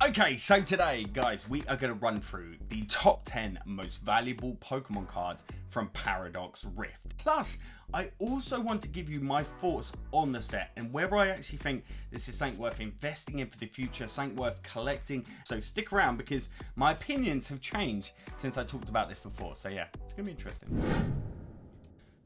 Okay, so today, guys, we are going to run through the top 10 most valuable Pokemon cards from Paradox Rift. Plus, I also want to give you my thoughts on the set and whether I actually think this is something worth investing in for the future, something worth collecting. So stick around because my opinions have changed since I talked about this before. So yeah, it's going to be interesting.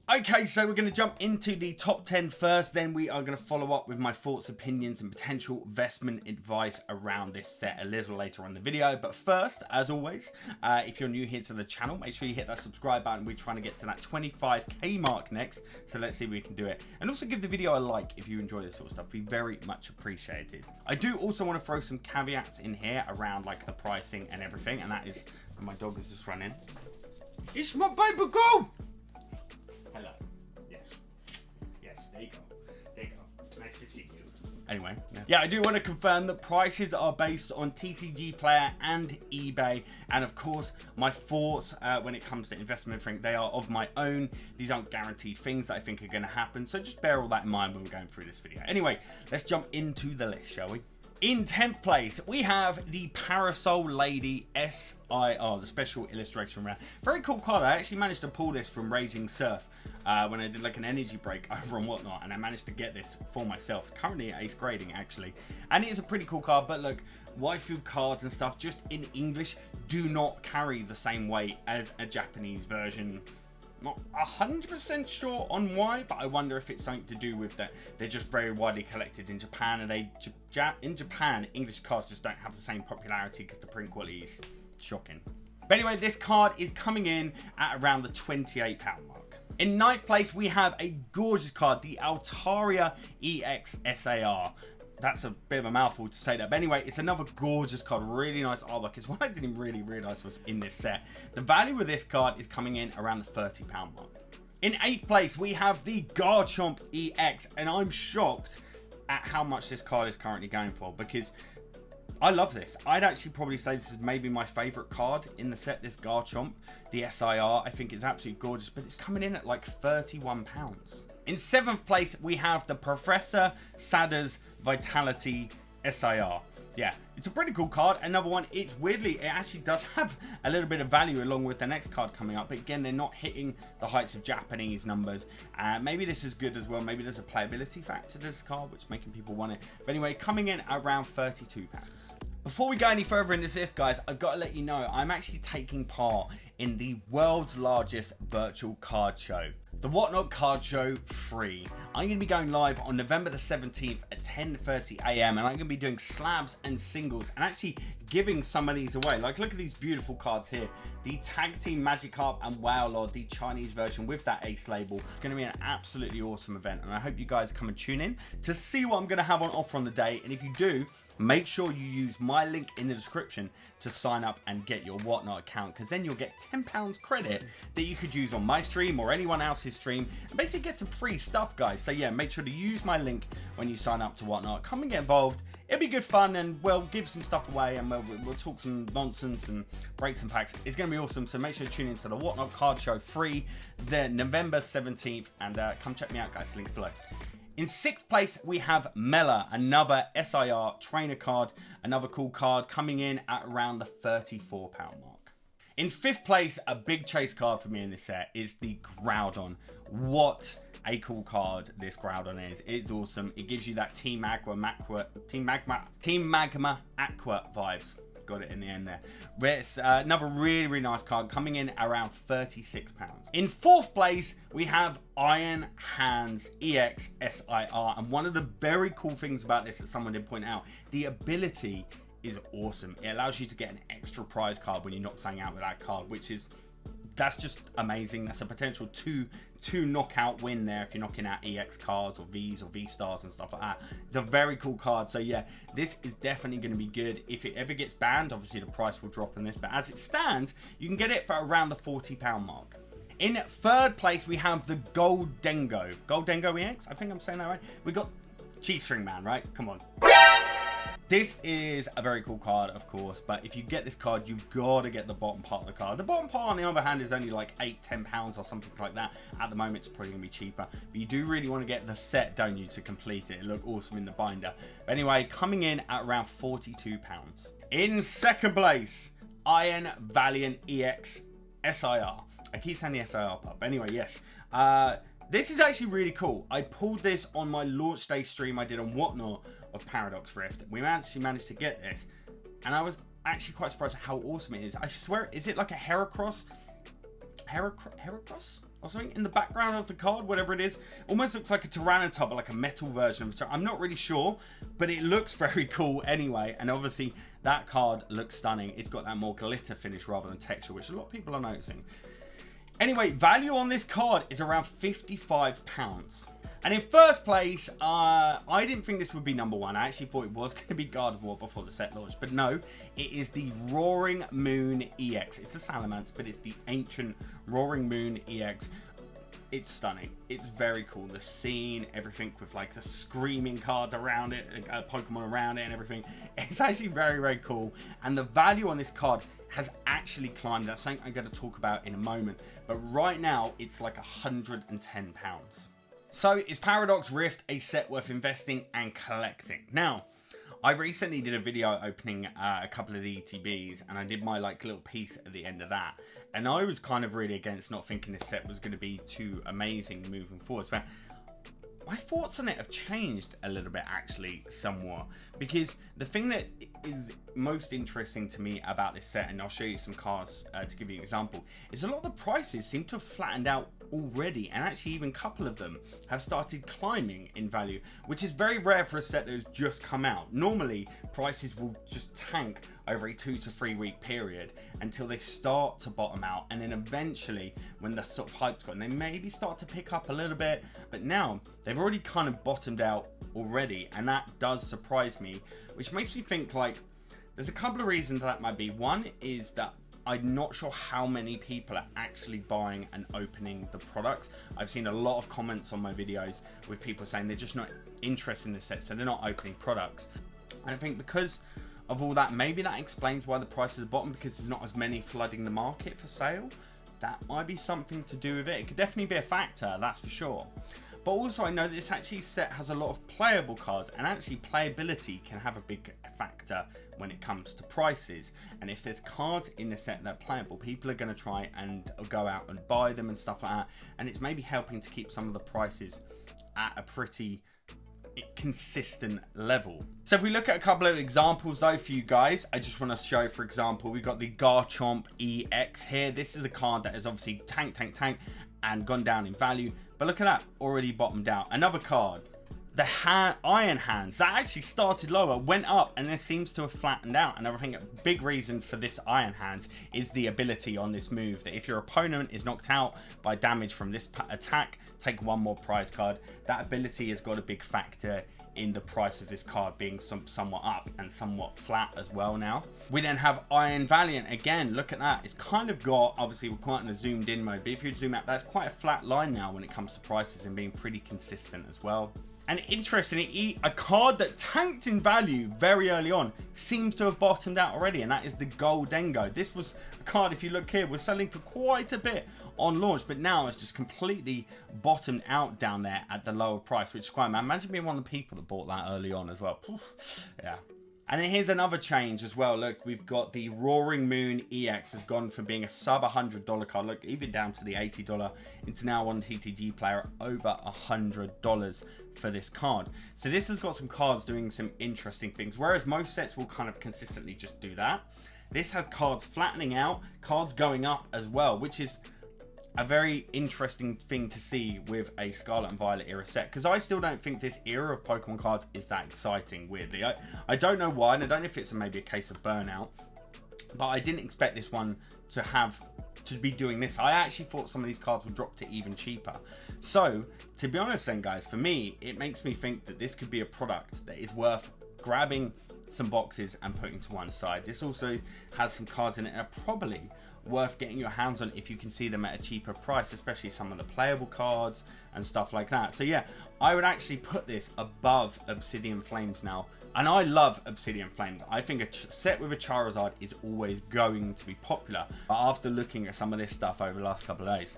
Okay, so we're going to jump into the top 10 first, then we are going to follow up with my thoughts, opinions, and potential investment advice around this set a little later on in the video. But first, as always, if you're new here to the channel, make sure you hit that subscribe button. We're trying to get to that 25k mark next, so let's see if we can do it. And also give the video a like if you enjoy this sort of stuff. We very much appreciated. I do also want to throw some caveats in here around like the pricing and everything, and that is, my dog has just run in. It's my baby girl! Hello. Yes. Yes, there you go. There you go. Nice to see you. Anyway, yeah, I do want to confirm that prices are based on TCG Player and eBay. And of course, my thoughts when it comes to investment, they are of my own. These aren't guaranteed things that I think are going to happen. So just bear all that in mind when we're going through this video. Anyway, let's jump into the list, shall we? In 10th place, we have the Parasol Lady SIR, the special illustration round. Very cool card. I actually managed to pull this from Raging Surf when I did like an energy break over and whatnot, and I managed to get this for myself. It's currently at ace grading actually, and it is a pretty cool card. But look, waifu cards and stuff just in English do not carry the same weight as a Japanese version. Not 100% sure on why, but I wonder if it's something to do with that they're just very widely collected in Japan, and in Japan, English cards just don't have the same popularity because the print quality is shocking. But anyway, this card is coming in at around the £28 mark. In 9th place, we have a gorgeous card, the Altaria EX SAR. That's a bit of a mouthful to say that, but anyway, it's another gorgeous card, really nice artwork. It's one I didn't really realize was in this set. The value of this card is coming in around the £30 mark. In 8th place, we have the Garchomp EX, and I'm shocked at how much this card is currently going for, because I love this. I'd actually probably say this is maybe my favorite card in the set, this Garchomp, the SIR. I think it's absolutely gorgeous, but it's coming in at like £31. In 7th place, we have the Professor Sada's Vitality SIR. Yeah, it's a pretty cool card. Another one, it's weirdly, it actually does have a little bit of value along with the next card coming up. But again, they're not hitting the heights of Japanese numbers. Maybe this is good as well. Maybe there's a playability factor to this card, which is making people want it. But anyway, coming in around £32. Before we go any further into this, guys, I've got to let you know, I'm actually taking part in the world's largest virtual card show, the Whatnot Card Show 3. I'm going to be going live on November the 17th at 10:30 AM, and I'm going to be doing slabs and singles and actually giving some of these away. Like, look at these beautiful cards here. The Tag Team Magikarp and Wowlord, the Chinese version with that Ace label. It's going to be an absolutely awesome event, and I hope you guys come and tune in to see what I'm going to have on offer on the day. And if you do, make sure you use my link in the description to sign up and get your Whatnot account, because then you'll get £10 credit that you could use on my stream or anyone else's stream and basically get some free stuff, guys. So yeah, make sure to use my link when you sign up to Whatnot. Come and get involved. It'll be good fun, and we'll give some stuff away, and we'll talk some nonsense and break some packs. It's going to be awesome, so make sure to tune into the Whatnot Card Show 3, the November 17th, and come check me out, guys. Links below. In 6th place, we have Mela, another SIR trainer card, another cool card coming in at around the £34 mark. In 5th place, a big chase card for me in this set is the Groudon. What a cool card this Groudon is. It's awesome. It gives you that Team Magma Aqua vibes. Got it in the end there. But it's another really nice card coming in around £36. In 4th place, we have Iron Hands EX SIR, and one of the very cool things about this that someone did point out, the ability is awesome. It allows you to get an extra prize card when you knock something out with that card, which is, that's just amazing. That's a potential two knockout win there if you're knocking out EX cards or Vs or V-Stars and stuff like that. It's a very cool card. So yeah, this is definitely going to be good. If it ever gets banned, obviously the price will drop on this, but as it stands, you can get it for around the £40 mark. In 3rd place, we have the Goldengo EX. I think I'm saying that right. We got G-String Man, right? Come on. This is a very cool card, of course, but if you get this card, you've got to get the bottom part of the card. The bottom part, on the other hand, is only like £8–10 or something like that. At the moment, it's probably going to be cheaper. But you do really want to get the set, don't you, to complete it. It look awesome in the binder. But anyway, coming in at around £42. In second place, Iron Valiant EX SIR. I keep saying the SIR part, but anyway, yes. This is actually really cool. I pulled this on my launch day stream I did on Whatnot of Paradox Rift. We actually managed to get this, and I was actually quite surprised at how awesome it is. I swear, is it like a Heracross or something in the background of the card, whatever it is? Almost looks like a Tyranitar, but like a metal version of it. I'm not really sure, but it looks very cool anyway. And obviously that card looks stunning. It's got that more glitter finish rather than texture, which a lot of people are noticing. Anyway, value on this card is around £55. And in first place, I didn't think this would be number one. I actually thought it was going to be Gardevoir before the set launched. But no, it is the Roaring Moon EX. It's a Salamence, but it's the ancient Roaring Moon EX. It's stunning. It's very cool. The scene, everything with like the screaming cards around it, Pokemon around it and everything. It's actually very, very cool. And the value on this card has actually climbed. That's something I'm going to talk about in a moment. But right now, it's like £110. So is Paradox Rift a set worth investing and collecting? Now, I recently did a video opening a couple of the ETBs, and I did my like little piece at the end of that. And I was kind of really against not thinking this set was going to be too amazing moving forward. But my thoughts on it have changed a little bit, actually, somewhat. Because the thing that is most interesting to me about this set, and I'll show you some cards to give you an example, is a lot of the prices seem to have flattened out already, and actually even a couple of them have started climbing in value, which is very rare for a set that has just come out. Normally, prices will just tank over a 2 to 3 week period until they start to bottom out, and then eventually, when the sort of hype's gone, they maybe start to pick up a little bit. But now they've already kind of bottomed out already, and that does surprise me, which makes me think like there's a couple of reasons that might be. One is that I'm not sure how many people are actually buying and opening the products. I've seen a lot of comments on my videos with people saying they're just not interested in the set, so they're not opening products. And I think because of all that, maybe that explains why the prices are bottom, because there's not as many flooding the market for sale. That might be something to do with it. It could definitely be a factor, that's for sure. But also I know that this actually set has a lot of playable cards, and actually playability can have a big factor when it comes to prices. And if there's cards in the set that are playable, people are going to try and go out and buy them and stuff like that. And it's maybe helping to keep some of the prices at a pretty consistent level. So if we look at a couple of examples though for you guys, I just want to show, for example, we've got the Garchomp EX here. This is a card that has obviously tanked and gone down in value, but look at that, already bottomed out. Another card, the Iron Hands, that actually started lower, went up, and then seems to have flattened out. And I think a big reason for this Iron Hands is the ability on this move, that if your opponent is knocked out by damage from this attack, take one more prize card. That ability has got a big factor in the price of this card being somewhat up and somewhat flat as well now. We then have Iron Valiant. Again, look at that. It's kind of got, obviously we're quite in a zoomed in mode, but if you zoom out, that's quite a flat line now when it comes to prices and being pretty consistent as well. And interestingly, a card that tanked in value very early on seems to have bottomed out already, and that is the Goldengo. This was a card, if you look here, was selling for quite a bit on launch, but now it's just completely bottomed out down there at the lower price, which is quite mad. Imagine being one of the people that bought that early on as well. Yeah. And then here's another change as well. Look, we've got the Roaring Moon EX has gone from being a sub $100 card, look, even down to the $80. It's now on TTG Player over $100 for this card. So this has got some cards doing some interesting things, whereas most sets will kind of consistently just do that. This has cards flattening out, cards going up as well, which is a very interesting thing to see with a Scarlet and Violet era set, because I still don't think this era of Pokemon cards is that exciting, weirdly. I don't know why, and I don't know if it's maybe a case of burnout, but I didn't expect this one to be doing this. I actually thought some of these cards would drop to even cheaper. So, to be honest then guys, for me, it makes me think that this could be a product that is worth grabbing some boxes and putting to one side. This also has some cards in it that are probably worth getting your hands on if you can see them at a cheaper price, especially some of the playable cards and stuff like that. So yeah, I would actually put this above Obsidian Flames now And I love Obsidian Flames. I think a set with a Charizard is always going to be popular. But after looking at some of this stuff over the last couple of days,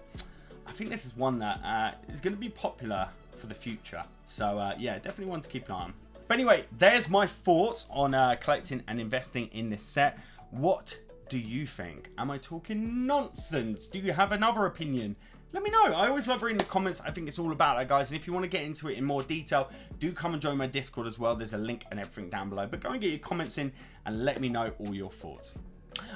I think this is one that is going to be popular for the future. So yeah, definitely one to keep an eye on. But anyway, there's my thoughts on collecting and investing in this set. What do you think? Am I talking nonsense? Do you have another opinion? Let me know. I always love reading the comments. I think it's all about that, guys. And if you want to get into it in more detail, do come and join my Discord as well. There's a link and everything down below. But go and get your comments in and let me know all your thoughts.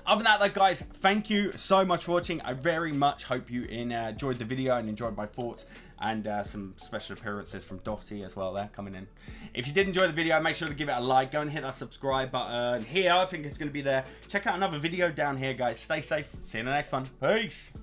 Other than that, though, guys, thank you so much for watching. I very much hope you enjoyed the video and enjoyed my thoughts, and some special appearances from Dottie as well there coming in. If you did enjoy the video, make sure to give it a like. Go and hit that subscribe button here. I think it's going to be there. Check out another video down here, guys. Stay safe. See you in the next one. Peace.